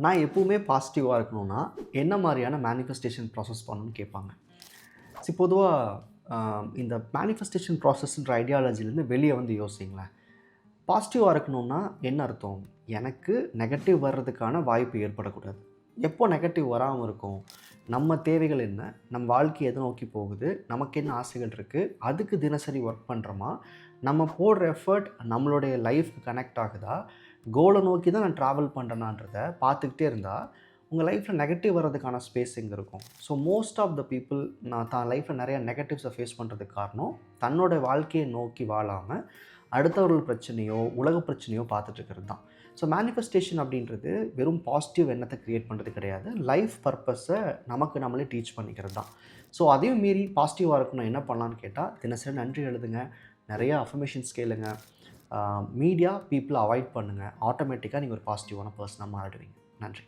நான் எப்பவுமே பாசிட்டிவாக இருக்கணும்னா என்ன மாதிரியான மேனிஃபெஸ்டேஷன் ப்ராசஸ் பண்ணணும்னு கேட்பாங்க. பொதுவாக இந்த மேனிஃபெஸ்டேஷன் ப்ராசஸ்ன்ற ஐடியாலஜிலேருந்து வெளியே வந்து யோசிங்களேன். பாசிட்டிவாக இருக்கணும்னா என்ன அர்த்தம்? எனக்கு நெகட்டிவ் வர்றதுக்கான வாய்ப்பு ஏற்படக்கூடாது. எப்போ நெகட்டிவ் வராமல் இருக்கும்? நம்ம தேவைகள் என்ன? நம் வாழ்க்கை எதை நோக்கி போகுது? நமக்கு என்ன ஆசைகள் இருக்குது? அதுக்கு தினசரி ஒர்க் பண்ணுறோமா? நம்ம போடுற எஃபர்ட் நம்மளுடைய லைஃப்க்கு கனெக்ட் ஆகுதா? கோலை நோக்கி தான் நான் ட்ராவல் பண்ணுறேனான்றத பார்த்துக்கிட்டே இருந்தால் உங்கள் லைஃப்பில் நெகட்டிவ் வர்றதுக்கான ஸ்பேஸ் எங்கே இருக்கும்? So most of the people நான் தான் லைஃப்பில் நிறைய நெகட்டிவ்ஸை ஃபேஸ் பண்ணுறதுக்கு காரணம் தன்னோட வாழ்க்கையை நோக்கி வாழாமல் அடுத்தவர்கள் பிரச்சனையோ உலக பிரச்சனையோ பார்த்துட்ருக்கிறது தான். ஸோ மேனிஃபெஸ்டேஷன் அப்படின்றது வெறும் பாசிட்டிவ் எண்ணத்தை க்ரியேட் பண்ணுறது கிடையாது, லைஃப் பர்பஸை நமக்கு நம்மளே டீச் பண்ணிக்கிறது தான். ஸோ அதையும் மீறி பாசிட்டிவாக இருக்கணும் என்ன பண்ணலான்னு கேட்டால், தினசரி நன்றி எழுதுங்க, நிறைய அஃபர்மேஷன்ஸ் கேளுங்க, மீடியா பீப்புளை அவாய்ட் பண்ணுங்கள். ஆட்டோமேட்டிக்காக நீங்கள் ஒரு பாசிட்டிவான பர்சனாக மாறிடுவீங்க. நன்றி.